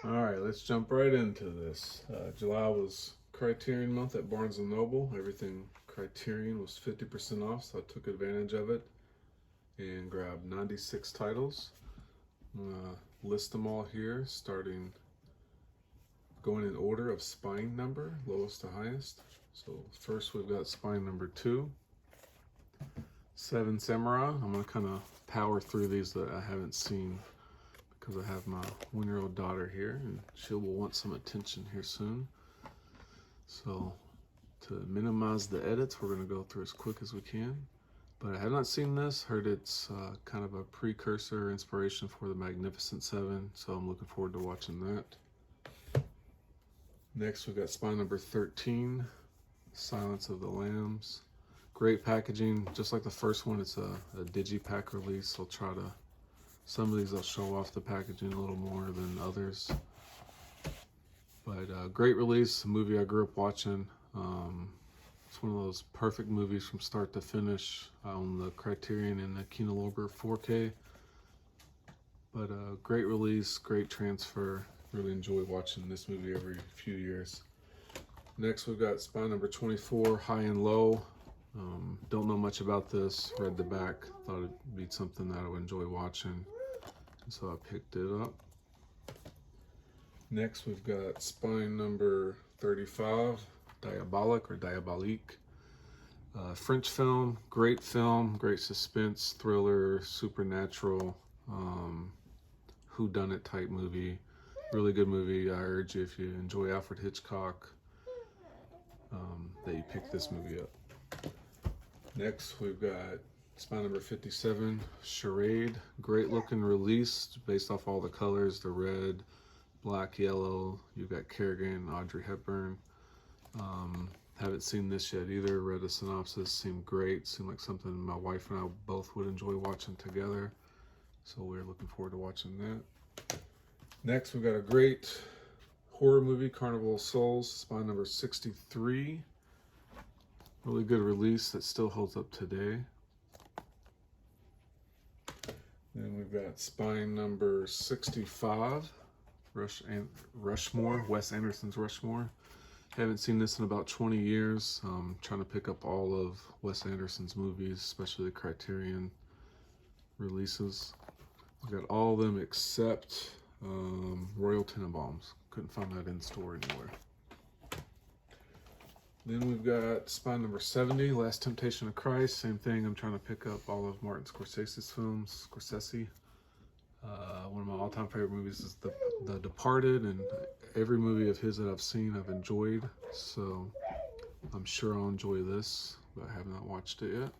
Alright, let's jump right into this. July was Criterion month at Barnes & Noble. Everything Criterion was 50% off, so I took advantage of it and grabbed 96 titles. I'm going to list them all here, starting going in order of spine number, lowest to highest. So first we've got spine number 2, Seven Samurai. I'm going to kind of power through these that I haven't seen, because I have my 1-year-old daughter here and she will want some attention here soon. So to minimize the edits, we're going to go through as quick as we can. But I have not seen this, heard it's kind of a precursor inspiration for the Magnificent Seven, so I'm looking forward to watching that. Next we've got spine number 13, Silence of the Lambs. Great packaging, just like the first one. It's a digipack release. I'll try to, some of these I'll show off the packaging a little more than others. But great release, a movie I grew up watching. It's one of those perfect movies from start to finish on the Criterion and the Kino Lorber 4K. But great release, great transfer. Really enjoy watching this movie every few years. Next we've got spine number 24, High and Low. Don't know much about this, read the back, thought it'd be something that I would enjoy watching, and so I picked it up. Next we've got spine number 35, Diabolique or Diabolique. French film, great suspense, thriller, supernatural, whodunit type movie. Really good movie. I urge you, if you enjoy Alfred Hitchcock, that you pick this movie up. Next we've got spine number 57, Charade. Great looking release based off all the colors, the red, black, yellow. You've got Kerrigan, Audrey Hepburn. Haven't seen this yet either. Read a synopsis, seemed great. Seemed like something my wife and I both would enjoy watching together. So we're looking forward to watching that. Next we've got a great horror movie, Carnival of Souls, spine number 63. Really good release that still holds up today. Then we've got spine number 65, Rushmore, Wes Anderson's Rushmore. Haven't seen this in about 20 years. Trying to pick up all of Wes Anderson's movies, especially the Criterion releases. We've got all of them except Royal Tenenbaums. Couldn't find that in store anywhere. Then we've got spine number 70, Last Temptation of Christ. Same thing, I'm trying to pick up all of Martin Scorsese's films. One of my all-time favorite movies is The Departed, and every movie of his that I've seen I've enjoyed. So I'm sure I'll enjoy this, but I have not watched it yet.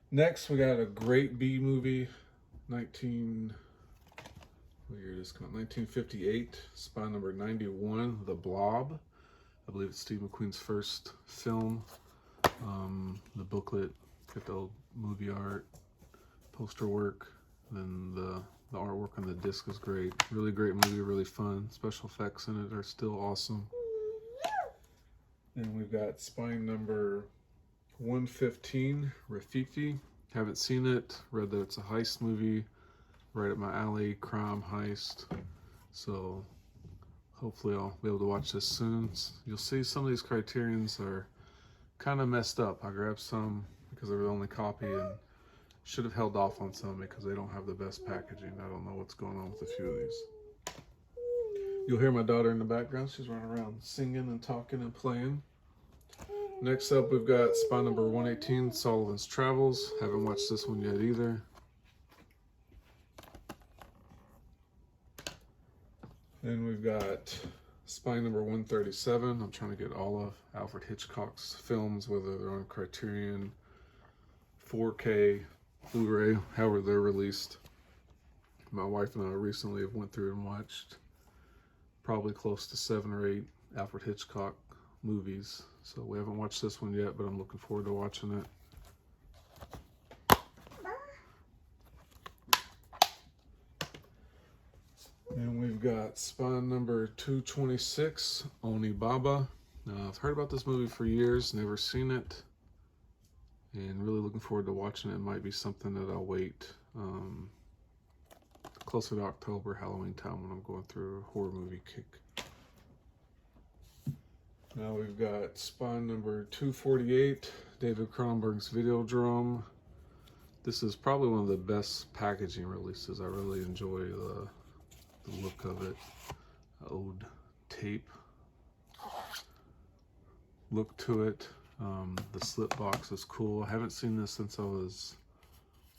Next, we got a great B movie, what year it is, 1958, spine number 91, The Blob. I believe it's Steve McQueen's first film. The booklet, got the old movie art, poster work, then the artwork on the disc is great. Really great movie, really fun. Special effects in it are still awesome. Then we've got spine number 115, Rafiki. Haven't seen it, read that it's a heist movie, right up my alley, crime heist. So hopefully I'll be able to watch this soon. You'll see some of these Criterions are kind of messed up. I grabbed some because they were the only copy and should have held off on some because they don't have the best packaging. I don't know what's going on with a few of these. You'll hear my daughter in the background. She's running around singing and talking and playing. Next up, we've got spine number 118, Sullivan's Travels. Haven't watched this one yet either. Then we've got spine number 137. I'm trying to get all of Alfred Hitchcock's films, whether they're on Criterion, 4K, Blu-ray, however they're released. My wife and I recently have went through and watched probably close to 7 or 8 Alfred Hitchcock movies. So we haven't watched this one yet, but I'm looking forward to watching it. And we've got spine number 226, Onibaba. I've heard about this movie for years, never seen it, and really looking forward to watching it. It might be something that I'll wait closer to October, Halloween time when I'm going through a horror movie kick. Now we've got Spine number 248, David Cronenberg's Videodrome. This is probably one of the best packaging releases. I really enjoy the look of it. Old tape look to it. The slip box is cool. I haven't seen this since I was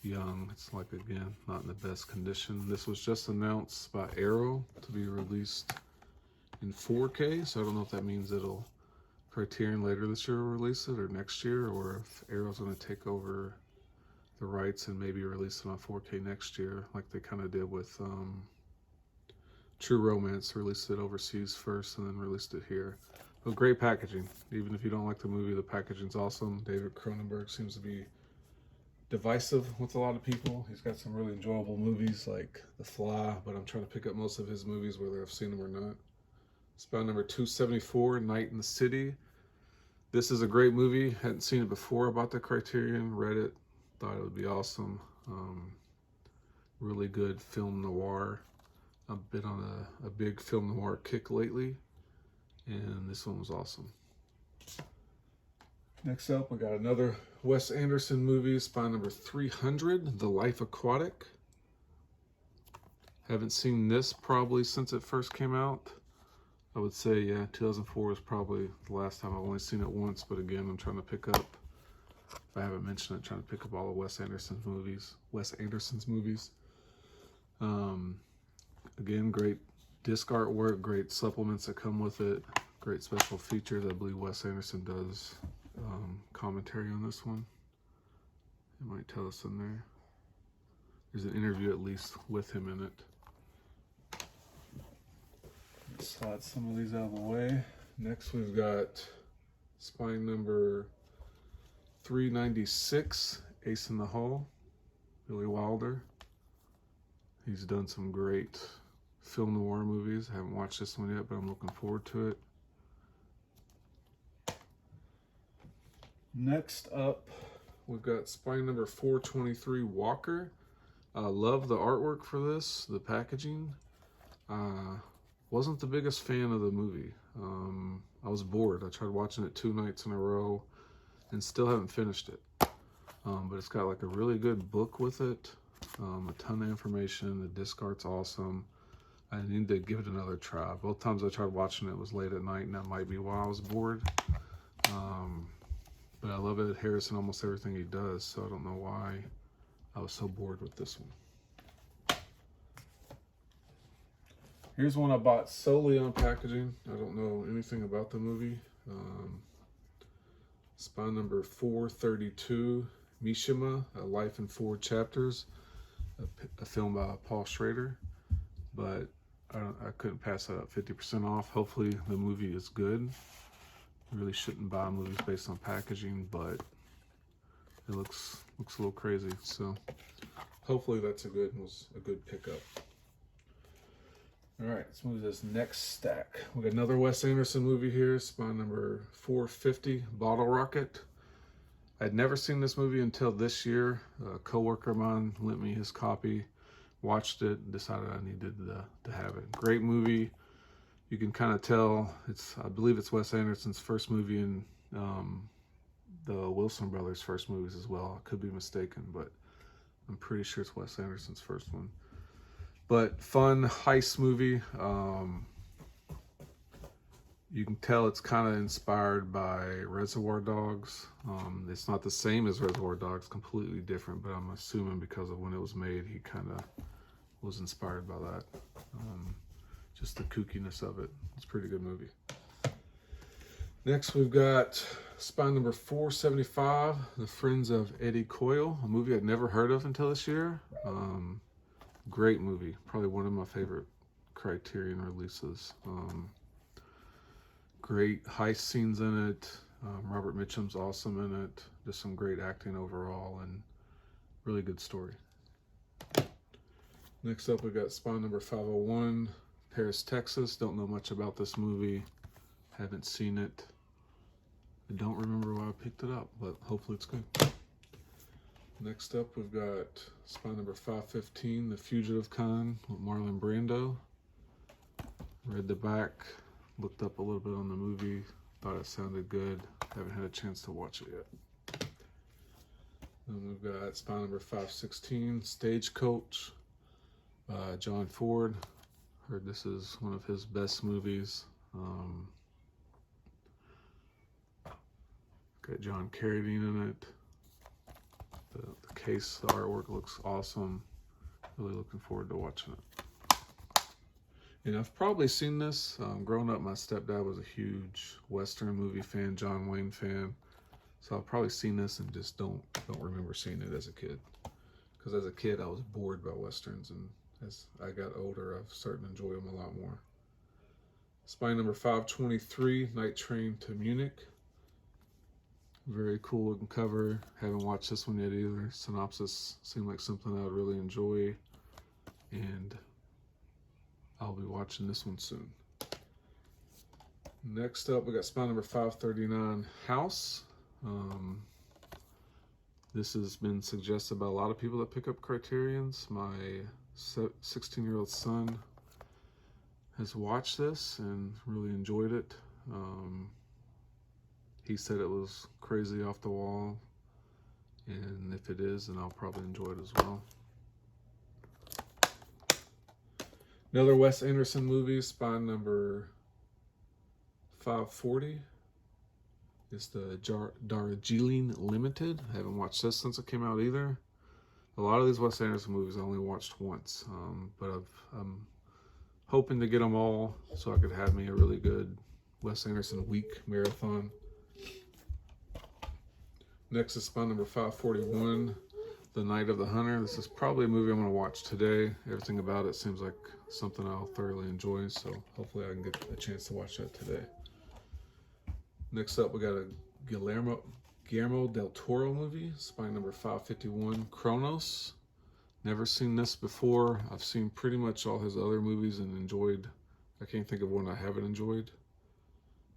young. It's like, again, not in the best condition. This was just announced by Arrow to be released in 4K, so I don't know if that means it'll Criterion later this year will release it or next year, or if Arrow's going to take over the rights and maybe release it on 4K next year, like they kind of did with True Romance. Released it overseas first and then released it here. But great packaging. Even if you don't like the movie, the packaging's awesome. David Cronenberg seems to be divisive with a lot of people. He's got some really enjoyable movies like The Fly, but I'm trying to pick up most of his movies whether I've seen them or not. Spine number 274, Night in the City. This is a great movie. Hadn't seen it before about the Criterion. Read it. Thought it would be awesome. Really good film noir. I've been on a big film noir kick lately, and this one was awesome. Next up, we got another Wes Anderson movie, Spine number 300, The Life Aquatic. Haven't seen this probably since it first came out. I would say, yeah, 2004 was probably the last time. I've only seen it once, but again, I'm trying to pick up, if I haven't mentioned it, trying to pick up all of Wes Anderson's movies. Again, great disc artwork, great supplements that come with it, great special features. I believe Wes Anderson does commentary on this one. It might tell us in there. There's an interview at least with him in it. Slide some of these out of the way. Next we've got Spine number 396, Ace in the Hole, Billy Wilder. He's done some great film noir movies. I haven't watched this one yet, but I'm looking forward to it. Next up, we've got Spine number 423, Walker. I love the artwork for this, the packaging. Wasn't the biggest fan of the movie. I was bored. I tried watching it 2 nights in a row and still haven't finished it. But it's got like a really good book with it. A ton of information. The disc art's awesome. I need to give it another try. Both times I tried watching it was late at night, and that might be why I was bored. But I love Ed Harris in almost everything he does, so I don't know why I was so bored with this one. Here's one I bought solely on packaging. I don't know anything about the movie. Spine number 432, Mishima, A Life in 4 Chapters, a film by Paul Schrader. But I couldn't pass that up, 50% off. Hopefully the movie is good. You really shouldn't buy movies based on packaging, but it looks a little crazy. So hopefully that's a good pickup. All right, let's move to this next stack. We got another Wes Anderson movie here, Spine number 450, Bottle Rocket. I'd never seen this movie until this year. A coworker of mine lent me his copy, watched it, and decided I needed to have it. Great movie. You can kind of tell I believe it's Wes Anderson's first movie and the Wilson brothers' first movies as well. I could be mistaken, but I'm pretty sure it's Wes Anderson's first one. But fun heist movie. You can tell it's kind of inspired by Reservoir Dogs. It's not the same as Reservoir Dogs, completely different, but I'm assuming because of when it was made, he kind of was inspired by that. Just the kookiness of it. It's a pretty good movie. Next, we've got Spine number 475, The Friends of Eddie Coyle, a movie I'd never heard of until this year. Great movie, probably one of my favorite Criterion releases. Great heist scenes in it. Robert Mitchum's awesome in it. Just some great acting overall and really good story. Next up, we got Spine number 501, Paris, Texas. Don't know much about this movie. Haven't seen it. I don't remember why I picked it up, but hopefully it's good. Next up, we've got spine number 515, The Fugitive Kind with Marlon Brando. Read the back, looked up a little bit on the movie, thought it sounded good. Haven't had a chance to watch it yet. Then we've got spine number 516, Stagecoach, John Ford. Heard this is one of his best movies. Got John Carradine in it. The case, the artwork looks awesome. Really looking forward to watching it. And I've probably seen this. Growing up, my stepdad was a huge Western movie fan, John Wayne fan. So I've probably seen this and just don't remember seeing it as a kid. Because as a kid, I was bored by Westerns. And as I got older, I've started to enjoy them a lot more. Spine number 523, Night Train to Munich. Very cool looking cover. Haven't watched this one yet either. Synopsis seemed like something I would really enjoy. And I'll be watching this one soon. Next up, we got spine number 539, House. This has been suggested by a lot of people that pick up Criterions. My 16-year-old son has watched this and really enjoyed it. He said it was crazy off the wall, and if it is, then I'll probably enjoy it as well. Another Wes Anderson movie, spine number 540. It's the Darjeeling Limited. I haven't watched this since it came out either. A lot of these Wes Anderson movies I only watched once, but I'm hoping to get them all so I could have me a really good Wes Anderson week marathon. Next is spine number 541, The Night of the Hunter. This is probably a movie I'm going to watch today. Everything about it seems like something I'll thoroughly enjoy, so hopefully I can get a chance to watch that today. Next up, we got a Guillermo del Toro movie, spine number 551, Kronos. Never seen this before. I've seen pretty much all his other movies and enjoyed. I can't think of one I haven't enjoyed.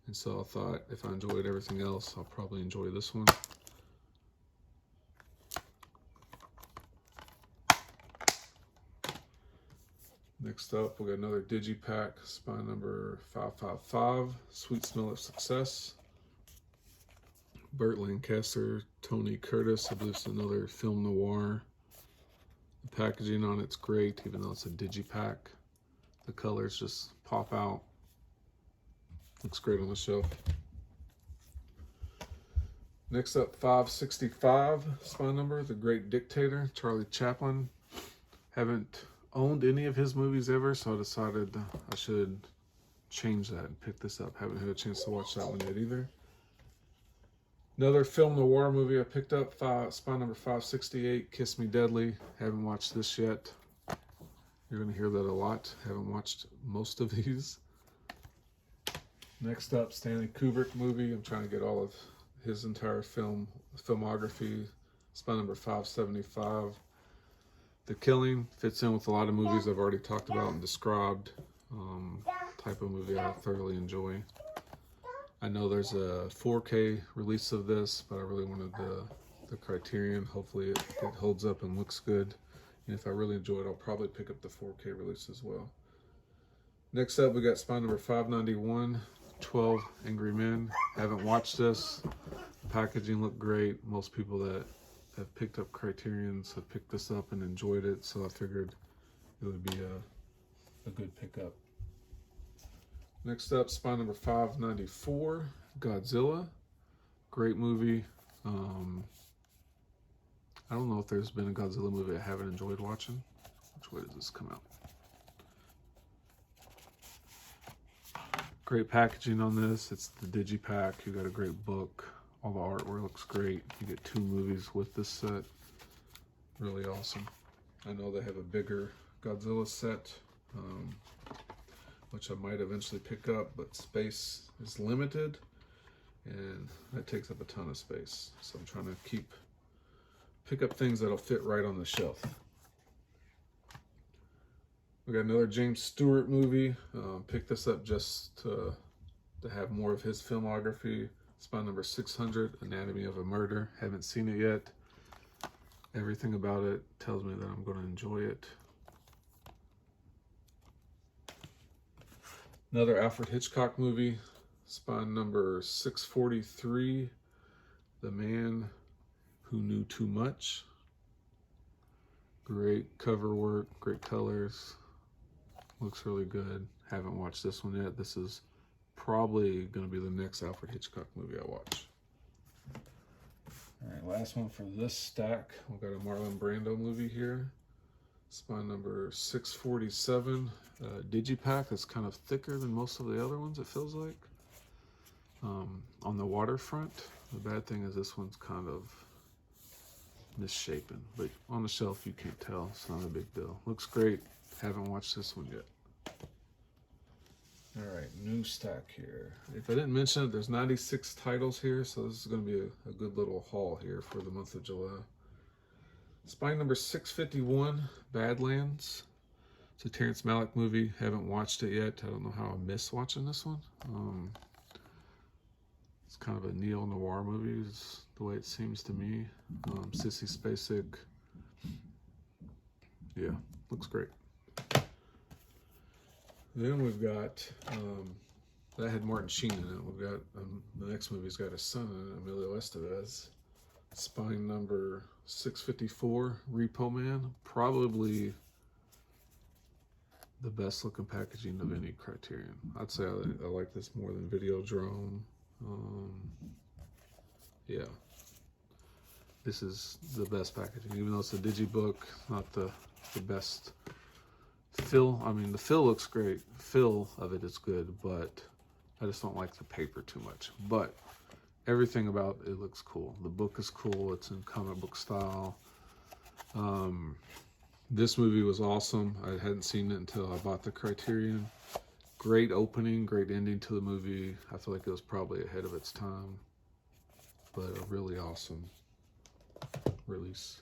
And so I thought if I enjoyed everything else, I'll probably enjoy this one. Next up, we got another Digipack, spine number 555, Sweet Smell of Success. Burt Lancaster, Tony Curtis. I believe it's another film noir. The packaging on it's great, even though it's a Digipack. The colors just pop out. Looks great on the shelf. Next up, 565, spine number, The Great Dictator, Charlie Chaplin. Haven't owned any of his movies ever, so I decided I should change that and pick this up. Haven't had a chance to watch that one yet either. Another film noir movie I picked up, spine number 568, Kiss Me Deadly. Haven't watched this yet. You're going to hear that a lot. Haven't watched most of these. Next up, Stanley Kubrick movie. I'm trying to get all of his entire filmography. Spine number 575. The Killing fits in with a lot of movies I've already talked about and described. Type of movie I thoroughly enjoy. I know there's a 4K release of this, but I really wanted the Criterion. Hopefully it holds up and looks good. And if I really enjoy it, I'll probably pick up the 4K release as well. Next up, we got spine number 591, 12 Angry Men. Haven't watched this. The packaging looked great. Most people that have picked up Criterions have picked this up and enjoyed it, so I figured it would be a good pickup. Next up, spine number 594, Godzilla. Great movie. I don't know if there's been a Godzilla movie I haven't enjoyed watching. Which way does this come out? Great packaging on this. It's the Digipack. You got a great book. All the artwork looks great. You get 2 movies with this set. Really awesome. I know they have a bigger Godzilla set, which I might eventually pick up, but space is limited, and that takes up a ton of space. So I'm trying to pick up things that'll fit right on the shelf. We got another James Stewart movie. Picked this up just to have more of his filmography. Spine number 600, Anatomy of a Murder. Haven't seen it yet. Everything about it tells me that I'm going to enjoy it. Another Alfred Hitchcock movie, Spawn number 643, The Man Who Knew Too Much. Great cover work, great colors, looks really good. Haven't watched this one yet. This is probably going to be the next Alfred Hitchcock movie I watch. All right, last one for this stack. We've got a Marlon Brando movie here. Spawn number 647. Digipack is kind of thicker than most of the other ones, it feels like. On the waterfront. The bad thing is this one's kind of misshapen, but on the shelf you can't tell. It's not a big deal. Looks great. Haven't watched this one yet. All right, new stack here. If I didn't mention it, there's 96 titles here, so this is going to be a good little haul here for the month of July. Spine number 651, Badlands. It's a Terrence Malick movie. Haven't watched it yet. I don't know how I missed watching this one. It's kind of a neo-noir movie, is the way it seems to me. Sissy Spacek. Yeah, looks great. Then we've got, that had Martin Sheen in it. We've got, the next movie's got his son in it, Emilio Estevez. Spine number 654, Repo Man. Probably the best looking packaging of any Criterion. I'd say I like this more than Videodrome. Yeah. This is the best packaging, even though it's a digibook, not the best. Feel, I mean, the feel looks great. Feel of it is good, but I just don't like the paper too much. But everything about it looks cool. The book is cool. It's in comic book style. This movie was awesome. I hadn't seen it until I bought the Criterion. Great opening, great ending to the movie. I feel like it was probably ahead of its time, but a really awesome release.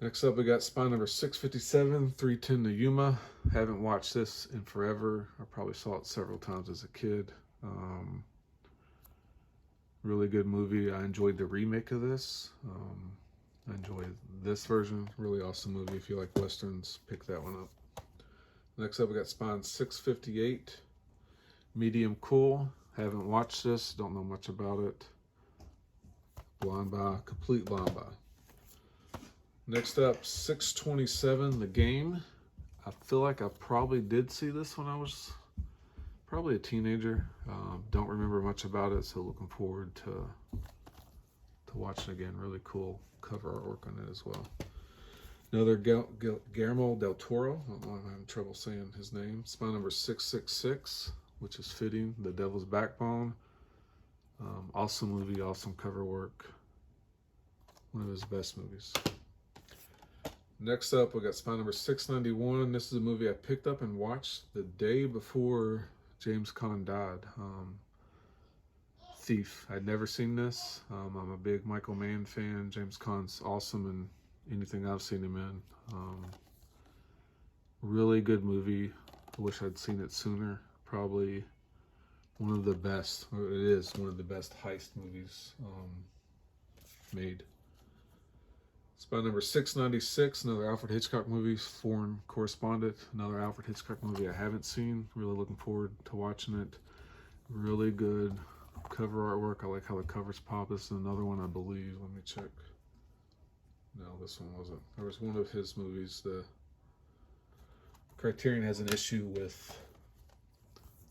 Next up, we got Spine number 657, 310 to Yuma. Haven't watched this in forever. I probably saw it several times as a kid. Really good movie. I enjoyed the remake of this. I enjoyed this version. Really awesome movie. If you like Westerns, pick that one up. Next up, we got Spine 658, Medium Cool. Haven't watched this. Don't know much about it. Blind buy. Complete blind buy. Next up, 627, The Game. I feel like I probably did see this when I was probably a teenager. Don't remember much about it, so looking forward to watching it again. Really cool cover artwork on it as well. Another Guillermo del Toro. I don't know, I'm having trouble saying his name. Spine number 666, which is fitting. The Devil's Backbone. Awesome movie, awesome cover work. One of his best movies. Next up, we got Spine number 691. This is a movie I picked up and watched the day before James Caan died. Thief. I'd never seen this. I'm a big Michael Mann fan. James Caan's awesome in anything I've seen him in. Really good movie. I wish I'd seen it sooner. Probably one of the best, or it is one of the best heist movies made. Spine number 696, another Alfred Hitchcock movie, Foreign Correspondent. Another Alfred Hitchcock movie I haven't seen. Really looking forward to watching it. Really good cover artwork. I like how the covers pop. This is another one, I believe. Let me check. No, this one wasn't. There was one of his movies. The Criterion has an issue with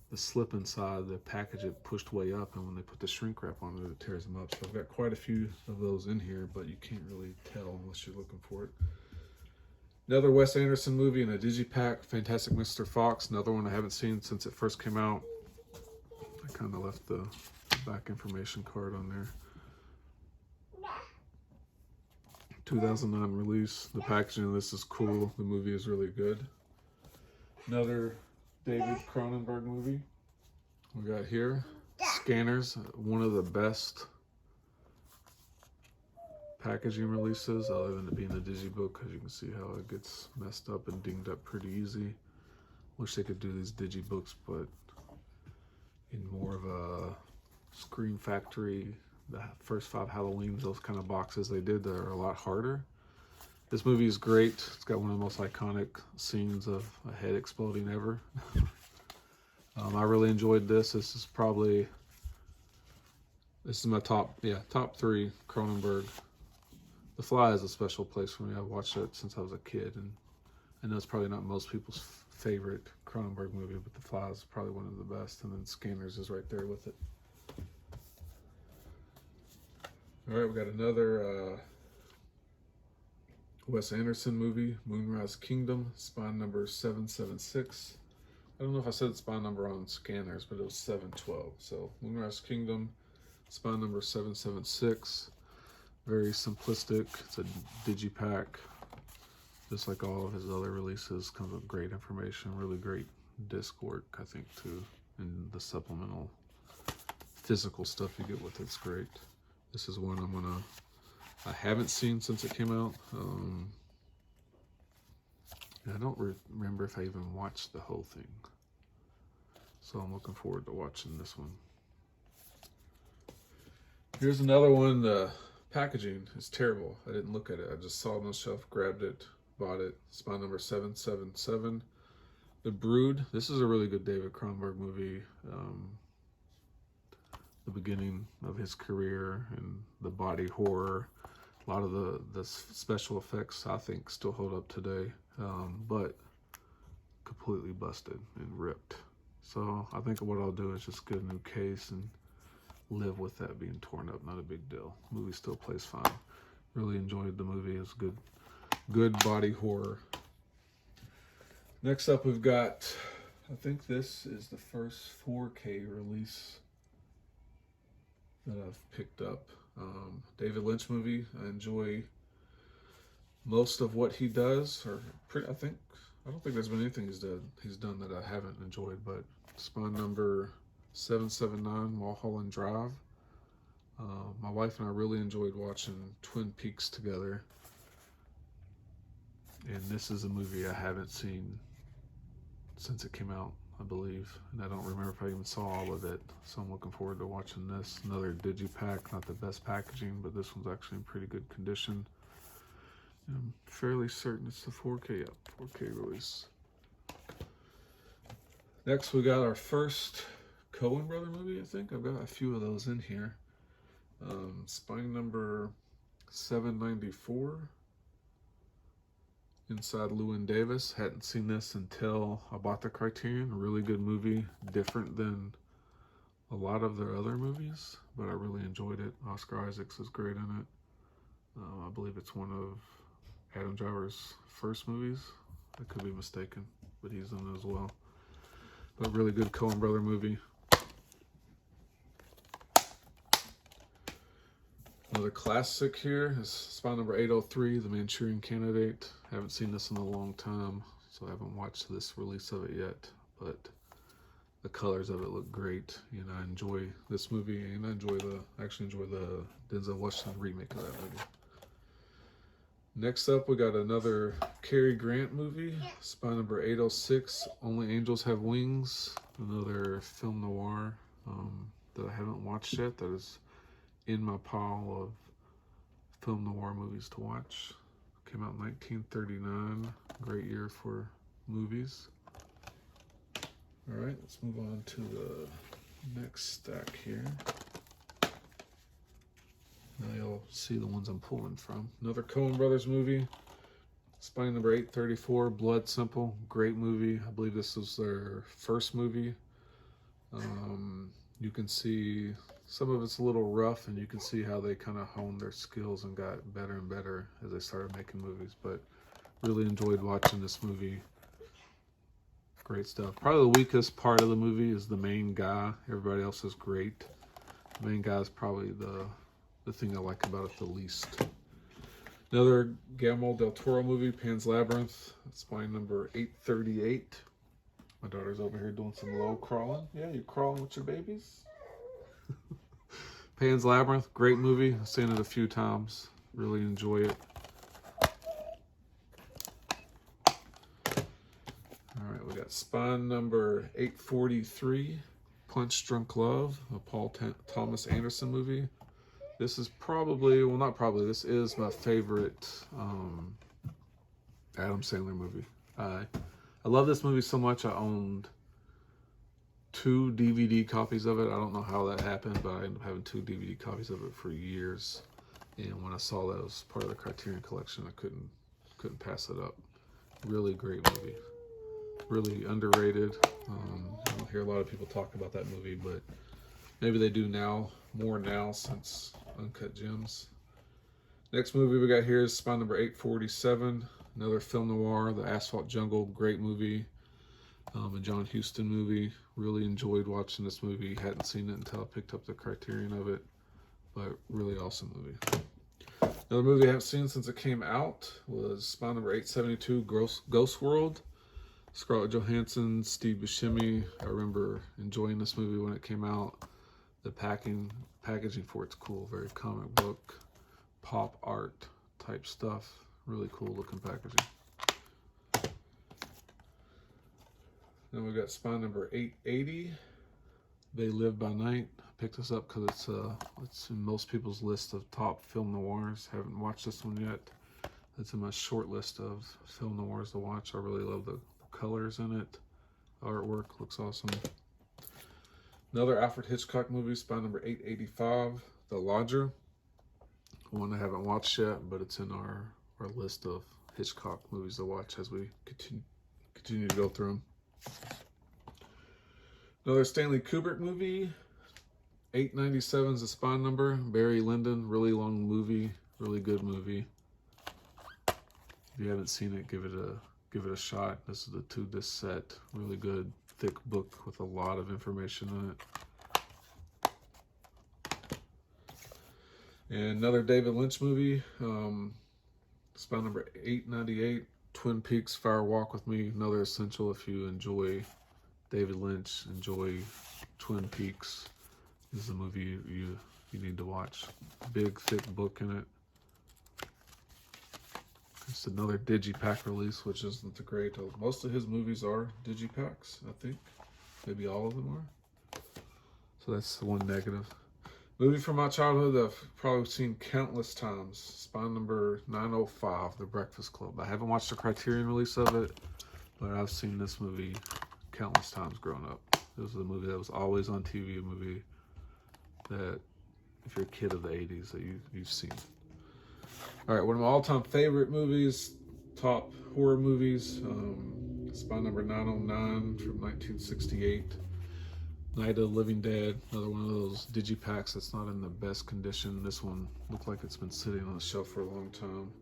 the slip inside the package. It pushed way up, and when they put the shrink wrap on it, it tears them up. So I've got quite a few of those in here, but you can't really tell unless you're looking for it. Another Wes Anderson movie in a digipack, Fantastic Mr. Fox. Another one I haven't seen since it first came out. I kind of left the back information card on there. 2009 release. The packaging of this is cool. The movie is really good. Another David Cronenberg movie we got here. Scanners, one of the best packaging releases, other than it being a digibook, because you can see how it gets messed up and dinged up pretty easy. Wish they could do these digibooks, but in more of a Screen Factory the first 5 Halloweens, those kind of boxes they did that are a lot harder. This movie is great. It's got one of the most iconic scenes of a head exploding ever. I really enjoyed this. This is my top 3 Cronenberg. The Fly is a special place for me. I've watched it since I was a kid, and I know it's probably not most people's favorite Cronenberg movie, but The Fly is probably one of the best, and then Scanners is right there with it. All right, we got another Wes Anderson movie, Moonrise Kingdom, spine number 776. I don't know if I said spine number on Scanners, but it was 712. So Moonrise Kingdom, spine number 776. Very simplistic. It's a digipack. Just like all of his other releases, comes with great information, really great disc work, I think, too. And the supplemental physical stuff you get with it's great. This is one I haven't seen since it came out. I don't remember if I even watched the whole thing. So I'm looking forward to watching this one. Here's another one. The packaging is terrible. I didn't look at it. I just saw it on the shelf, grabbed it, bought it. Spine number 777. The Brood. This is a really good David Cronenberg movie. The beginning of his career and the body horror. A lot of the special effects, I think, still hold up today, but completely busted and ripped. So I think what I'll do is just get a new case and live with that being torn up. Not a big deal. Movie still plays fine. Really enjoyed the movie. It's good body horror. Next up, we've got, I think this is the first 4K release that I've picked up. David Lynch movie. I enjoy most of what he does, I don't think there's been anything he's done that I haven't enjoyed, but spine number 779, Mulholland Drive. My wife and I really enjoyed watching Twin Peaks together, and this is a movie I haven't seen since it came out, I believe, and I don't remember if I even saw all of it, so I'm looking forward to watching this. Another digipack, not the best packaging, but this one's actually in pretty good condition. And I'm fairly certain it's the 4K release. Next, we got our first Coen brother movie, I think. I've got a few of those in here. Spine number 794. Inside Llewyn Davis. Hadn't seen this until I bought the Criterion. A really good movie, different than a lot of their other movies, but I really enjoyed it. Oscar Isaacs is great in it. I believe it's one of Adam Driver's first movies. I could be mistaken, but he's in it as well. But really good Coen brother movie. Another classic here is spine number 803, The Manchurian Candidate. Haven't seen this in a long time, so I haven't watched this release of it yet, but the colors of it look great. You know, I enjoy this movie, and I actually enjoy the Denzel Washington remake of that movie. Next up, we got another Cary Grant movie, spine number 806, Only Angels Have Wings. Another film noir that I haven't watched yet, that is in my pile of film noir movies to watch. Came out in 1939. Great year for movies. All right, let's move on to the next stack here. Now you'll see the ones I'm pulling from. Another Coen Brothers movie. Spine number 834, Blood Simple. Great movie. I believe this was their first movie. You can see some of it's a little rough, and you can see how they kind of honed their skills and got better and better as they started making movies. But really enjoyed watching this movie. Great stuff. Probably the weakest part of the movie is the main guy. Everybody else is great. The main guy is probably the thing I like about it the least. Another Guillermo del Toro movie, Pan's Labyrinth. Spine number 838. My daughter's over here doing some low crawling. Yeah, you're crawling with your babies? Pan's Labyrinth, great movie. I've seen it a few times. Really enjoy it. All right, we got spine number 843, Punch Drunk Love, a Paul Thomas Anderson movie. This is probably, well, not probably, this is my favorite Adam Sandler movie. I love this movie so much. I owned 2 DVD copies of it. I don't know how that happened, but I ended up having 2 DVD copies of it for years. And when I saw that it was part of the Criterion collection, I couldn't pass it up. Really great movie. Really underrated. I don't hear a lot of people talk about that movie, but maybe they do now, more now since Uncut Gems. Next movie we got here is Spy number 847, another film noir, The Asphalt Jungle, great movie. A John Huston movie. Really enjoyed watching this movie. Hadn't seen it until I picked up the Criterion of it, but really awesome movie. Another movie I haven't seen since it came out was Spy number 872, Ghost World. Scarlett Johansson, Steve Buscemi. I remember enjoying this movie when it came out. The packaging for it's cool, very comic book, pop art type stuff. Really cool looking packaging. Then we got Spy number 880, They Live by Night. I picked this up because it's in most people's list of top film noirs. Haven't watched this one yet. It's in my short list of film noirs to watch. I really love the colors in it. Artwork looks awesome. Another Alfred Hitchcock movie, Spy number 885, The Lodger. One I haven't watched yet, but it's in our list of Hitchcock movies to watch as we continue to go through them. Another Stanley Kubrick movie, 897 is the Spy number. Barry Lyndon, really long movie, really good movie. If you haven't seen it, give it a shot. This is the 2-disc set, really good, thick book with a lot of information in it. And another David Lynch movie, Spy number 898, Twin Peaks, Fire Walk with Me. Another essential if you enjoy David Lynch, enjoy Twin Peaks. This is a movie you need to watch. Big, thick book in it. It's another digipack release, which isn't the great. Most of his movies are digipacks, I think. Maybe all of them are. So that's the one negative. Movie from my childhood that I've probably seen countless times. Spy number 905, The Breakfast Club. I haven't watched the Criterion release of it, but I've seen this movie countless times growing up. It was a movie that was always on TV, a movie that, if you're a kid of the 80s, that you've seen. All right, one of my all-time favorite movies, top horror movies, Spy number 909 from 1968. Night of the Living Dead, another one of those digipacks that's not in the best condition. This one looked like it's been sitting on the shelf for a long time.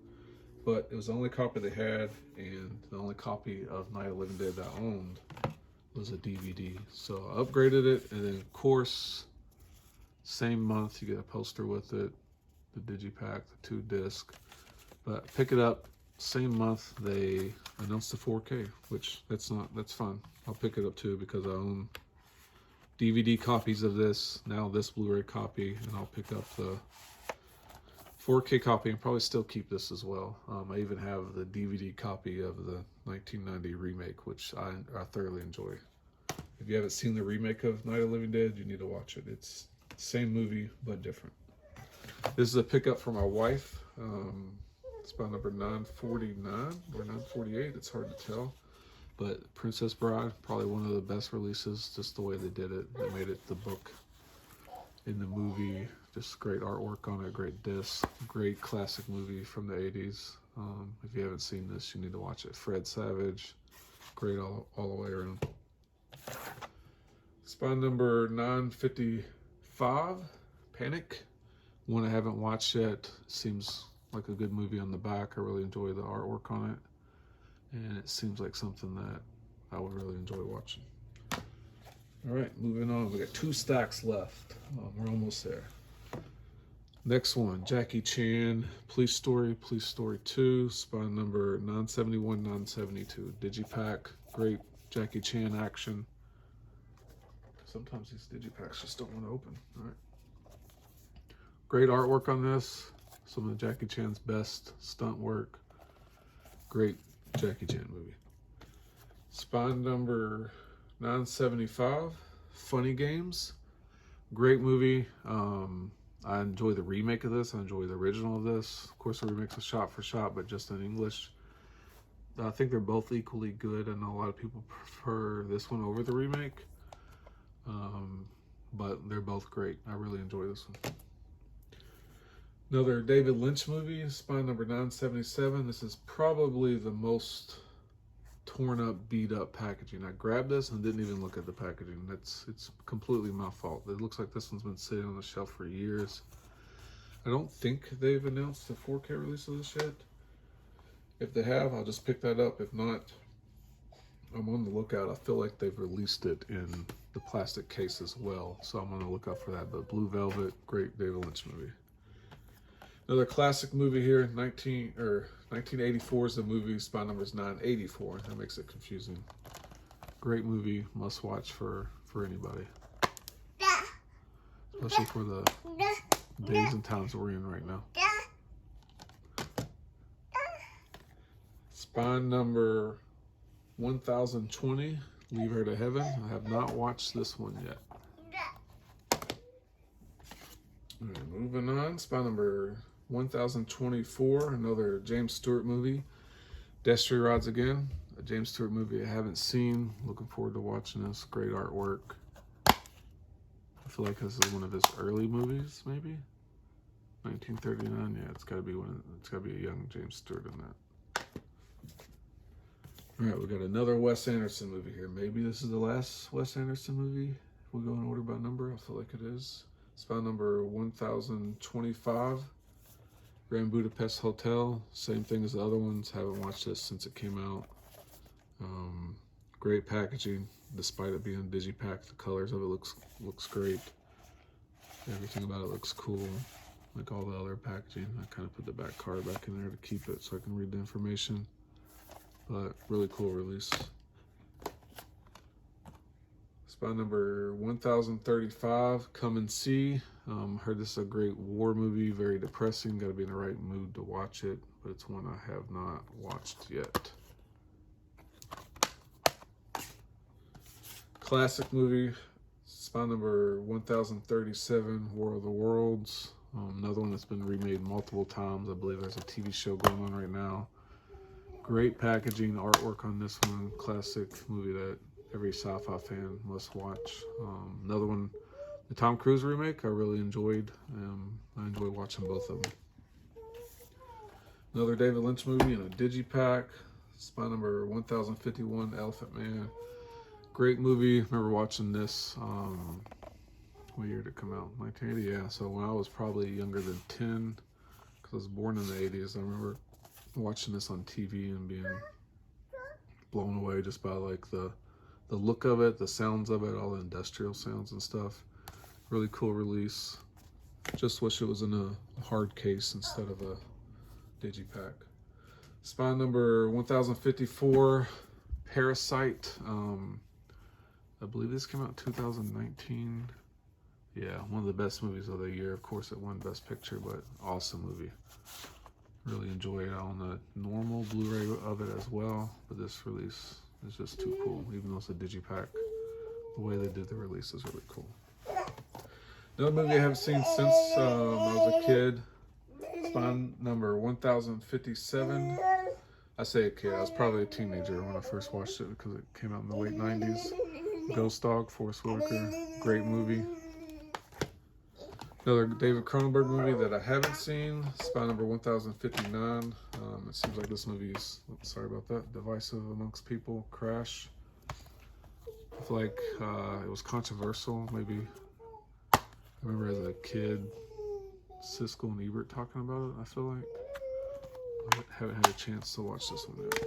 But it was the only copy they had, and the only copy of Night of the Living Dead that I owned was a DVD. So I upgraded it, and then of course, same month you get a poster with it, the digipack, the 2-disc. But pick it up, same month they announced the 4K, which that's fine. I'll pick it up too because I own DVD copies of this, now this Blu-ray copy, and I'll pick up the 4K copy and probably still keep this as well. I even have the DVD copy of the 1990 remake, which I thoroughly enjoy. If you haven't seen the remake of Night of the Living Dead, you need to watch it. It's the same movie, but different. This is a pickup for my wife. It's about number 949 or 948, it's hard to tell. But Princess Bride, probably one of the best releases, just the way they did it. They made it the book in the movie. Just great artwork on it, great disc, great classic movie from the 80s. If you haven't seen this, you need to watch it. Fred Savage, great all the way around. Spy number 955, Panic. One I haven't watched yet. Seems like a good movie on the back. I really enjoy the artwork on it. And it seems like something that I would really enjoy watching. All right, moving on. We got 2 stacks left. We're almost there. Next one, Jackie Chan, Police Story 2, Spy number 971, 972. Digipack, great Jackie Chan action. Sometimes these digipacks just don't want to open. All right. Great artwork on this. Some of Jackie Chan's best stunt work. Great Jackie Chan movie. Spy number 975, Funny Games. Great movie. I enjoy the remake of this. I enjoy the original of this. Of course, the remake's a shot for shot, but just in English. I think they're both equally good. I know a lot of people prefer this one over the remake, but they're both great. I really enjoy this one. Another David Lynch movie, Spine number 977. This is probably the most torn up, beat up packaging. I grabbed this and didn't even look at the packaging. It's completely my fault. It looks like this one's been sitting on the shelf for years. I don't think they've announced the 4K release of this yet. If they have, I'll just pick that up. If not, I'm on the lookout. I feel like they've released it in the plastic case as well, so I'm on the lookout for that. But Blue Velvet, great David Lynch movie. Another classic movie here, 1984 is the movie. Spine number is 984. That makes it confusing. Great movie, must watch for anybody, especially for the days and times we're in right now. Spine number 1020, Leave Her to Heaven. I have not watched this one yet. Right, moving on, spine number 1024, another James Stewart movie. Destry Rods Again, a James Stewart movie I haven't seen. Looking forward to watching this. Great artwork. I feel like this is one of his early movies, maybe 1939. Yeah, it's got to be one. It's got to be a young James Stewart in that. All right, we got another Wes Anderson movie here. Maybe this is the last Wes Anderson movie. If we go in order by number, I feel like it is. Spine number 1025. Grand Budapest Hotel, same thing as the other ones. Haven't watched this since it came out. Great packaging, despite it being digipack. The colors of it looks great. Everything about it looks cool, like all the other packaging. I kind of put the back card back in there to keep it so I can read the information. But really cool release. Spine number 1035, Come and See. Heard this is a great war movie, very depressing. Got to be in the right mood to watch it, but it's one I have not watched yet. Classic movie, spine number 1037, War of the Worlds. Another one that's been remade multiple times. I believe there's a TV show going on right now. Great packaging, artwork on this one. Classic movie that every sci-fi fan must watch. Another one, the Tom Cruise remake, I really enjoyed. I enjoyed watching both of them. Another David Lynch movie in a digipack. Spine number 1051, Elephant Man. Great movie. Remember watching this. What year did it come out? 1980. Yeah. So when I was probably younger than 10, because I was born in the 80s, I remember watching this on TV and being blown away just by like the look of it, the sounds of it, all the industrial sounds and stuff. Really cool release. Just wish it was in a hard case instead of a digipack. Spine number 1054, Parasite. I believe this came out in 2019. Yeah, one of the best movies of the year. Of course, it won Best Picture, but awesome movie. Really enjoy it on the normal Blu-ray of it as well, but this release is just too cool. Even though it's a digipack, the way they did the release is really cool. Another movie I haven't seen since I was a kid. Spine number 1057. I say a kid, I was probably a teenager when I first watched it because it came out in the late 90s. Ghost Dog, Forrest Whitaker, great movie. Another David Cronenberg movie that I haven't seen, Spine number 1059. It seems like this movie is, sorry about that, divisive amongst people. Crash. I feel like it was controversial, maybe. I remember as a kid, Siskel and Ebert talking about it, I feel like. I haven't had a chance to watch this one yet.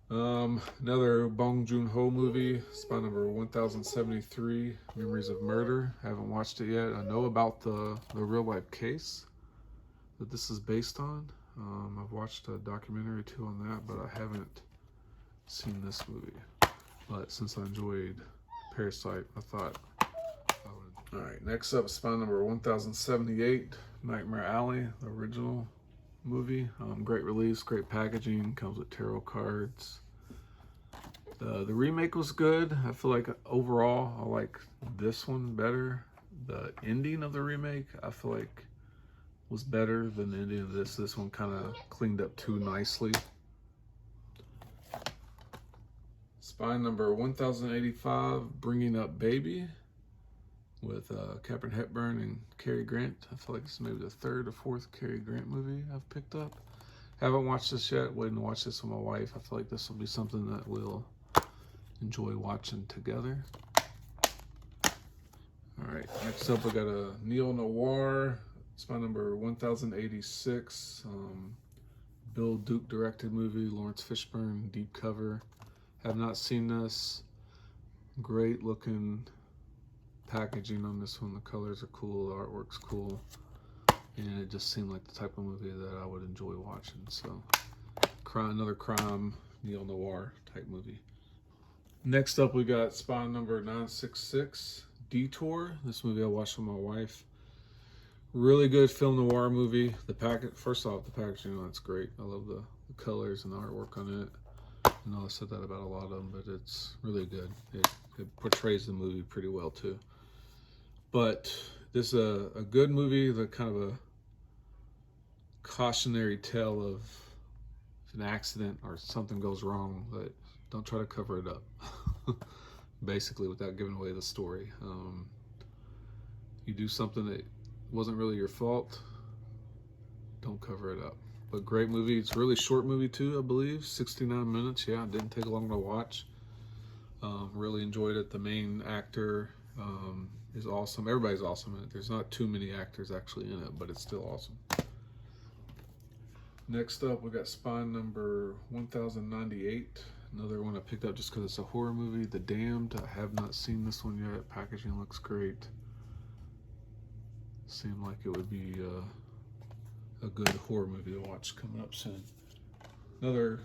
Another Bong Joon-ho movie, Spine number 1073, Memories of Murder. I haven't watched it yet. I know about the real life case that this is based on. I've watched a documentary or two on that, but I haven't seen this movie. But since I enjoyed Parasite, I thought I would. All right, next up, Spine number 1078, Nightmare Alley, the original movie. Great release, great packaging, comes with tarot cards. The remake was good. I feel like overall I like this one better the ending of the remake, I feel like, was better than the ending of this. This one kind of cleaned up too nicely. Spy number 1085, Bringing Up Baby, with Katharine Hepburn and Cary Grant. I feel like this is maybe the third or fourth Cary Grant movie I've picked up. Haven't watched this yet. Waiting to watch this with my wife. I feel like this will be something that we'll enjoy watching together. All right, next up we got a neo-noir. Spy number 1086. Bill Duke directed movie, Lawrence Fishburne, deep cover. Have not seen this. Great looking packaging on this one. The colors are cool, the artwork's cool, and it just seemed like the type of movie that I would enjoy watching. So, another crime neo-noir type movie. Next up, we got Spy number 966, Detour. This movie I watched with my wife. Really good film noir movie. First off, the packaging, that's great. I love the colors and the artwork on it. I know I said that about a lot of them, but it's really good. It portrays the movie pretty well too. But this is a good movie, the kind of a cautionary tale of if an accident or something goes wrong, but don't try to cover it up. Basically, without giving away the story. You do something that wasn't really your fault, don't cover it up. But great movie. It's a really short movie too, I believe. 69 minutes. Yeah, it didn't take long to watch. Really enjoyed it. The main actor is awesome. Everybody's awesome in it. There's not too many actors actually in it, but it's still awesome. Next up, we got Spy number 1098. Another one I picked up just because it's a horror movie, The Damned. I have not seen this one yet. Packaging looks great. Seemed like it would be a good horror movie to watch coming up soon. Another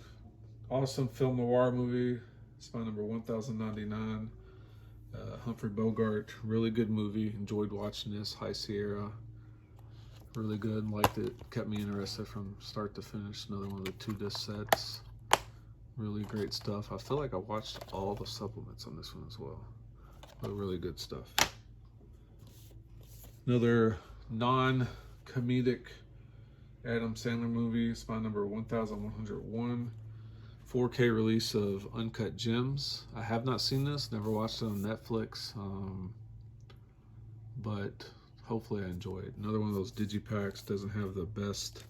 awesome film noir movie, Spy number 1099. Humphrey Bogart, really good movie. Enjoyed watching this. High Sierra, really good. Liked it. Kept me interested from start to finish. Another one of the 2-disc sets. Really great stuff. I feel like I watched all the supplements on this one as well. But really good stuff. Another non-comedic Adam Sandler movie, Spy number 1101. 4K release of Uncut Gems. I have not seen this, never watched it on Netflix, but hopefully I enjoy it. Another one of those digipacks, doesn't have the best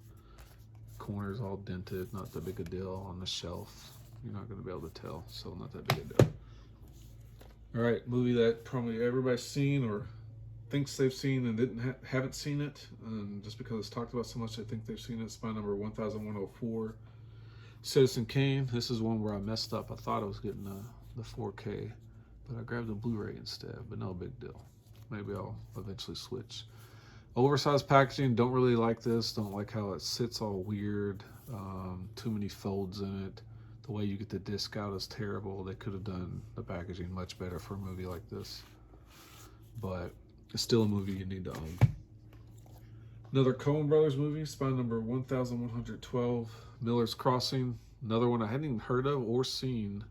corners, all dented, not that big a deal on the shelf. You're not going to be able to tell, so not that big a deal. All right, movie that probably everybody's seen or thinks they've seen and haven't seen it, and just because it's talked about so much, I think they've seen it. Spy number 1104. Citizen Kane. This is one where I messed up. I thought I was getting the 4K, but I grabbed the Blu-ray instead, but no big deal. Maybe I'll eventually switch. Oversized packaging, don't really like this. Don't like how it sits all weird. Too many folds in it. The way you get the disc out is terrible. They could have done the packaging much better for a movie like this, but it's still a movie you need to own. Another Coen Brothers movie, Spy number 1112, Miller's Crossing. Another one I hadn't even heard of or seen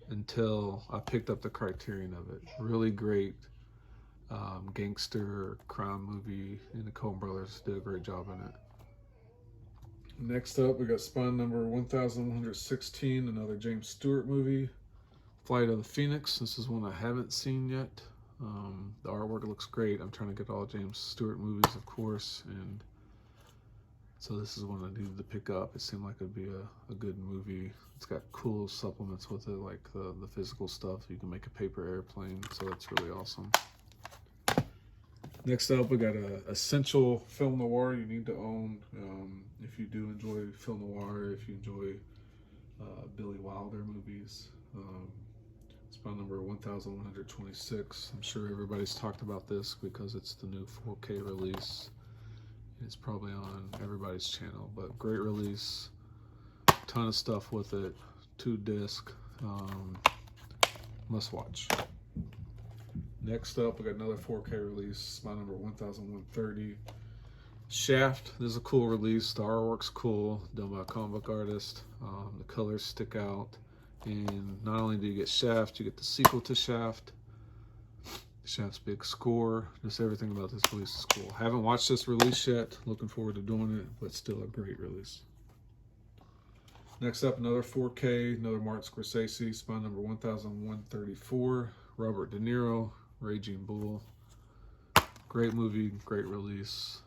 until I picked up the Criterion of it. Really great gangster crime movie, and the Coen Brothers did a great job in it. Next up, we got Spy number 1116, another James Stewart movie, Flight of the Phoenix. This is one I haven't seen yet. The artwork looks great. I'm trying to get all James Stewart movies, of course, and so this is one I needed to pick up. It seemed like it'd be a good movie. It's got cool supplements with it, like the physical stuff. You can make a paper airplane, so that's really awesome. Next up, we got a essential film noir you need to own if you do enjoy film noir, if you enjoy Billy Wilder movies. Spy number 1126. I'm sure everybody's talked about this because it's the new 4K release. It's probably on everybody's channel, but great release. Ton of stuff with it. 2-disc. Must watch. Next up, we got another 4K release. Spy number 1130. Shaft. This is a cool release. The artwork's cool. Done by a comic book artist. The colors stick out. And not only do you get Shaft, you get the sequel to Shaft. Chef's big score. Just everything about this release is cool. Haven't watched this release yet. Looking forward to doing it, but still a great release. Next up, another 4K, another Martin Scorsese, Spy number 1134. Robert De Niro, Raging Bull. Great movie, great release.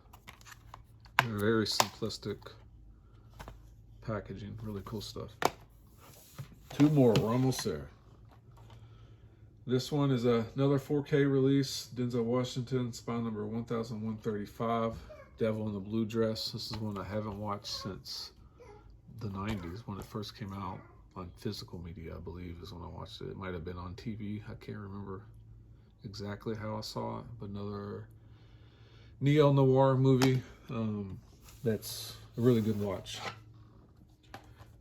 Very simplistic packaging, really cool stuff. Two more, we're almost there. This one is another 4K release, Denzel Washington, Spy number 1135, Devil in the Blue Dress. This is one I haven't watched since the 90s when it first came out on physical media, I believe is when I watched it. It might have been on TV. I can't remember exactly how I saw it, but another neo-noir movie that's a really good watch.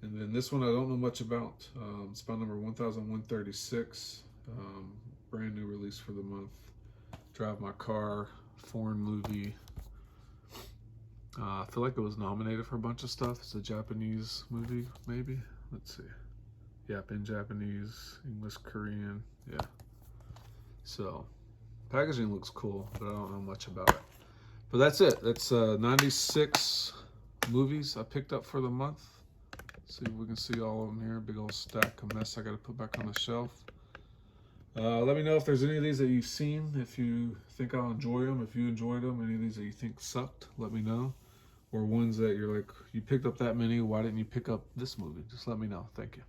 And then this one I don't know much about, Spy number 1136, brand new release for the month. Drive My Car, foreign movie. I feel like it was nominated for a bunch of stuff. It's a Japanese movie, maybe. Let's see. Yep, in Japanese, English, Korean. Yeah. So, packaging looks cool, but I don't know much about it. But that's it. That's 96 movies I picked up for the month. See if we can see all of them here. Big old stack of mess I got to put back on the shelf. Let me know if there's any of these that you've seen, if you think I'll enjoy them, if you enjoyed them, any of these that you think sucked, let me know. Or ones that you're like, you picked up that many, why didn't you pick up this movie? Just let me know. Thank you.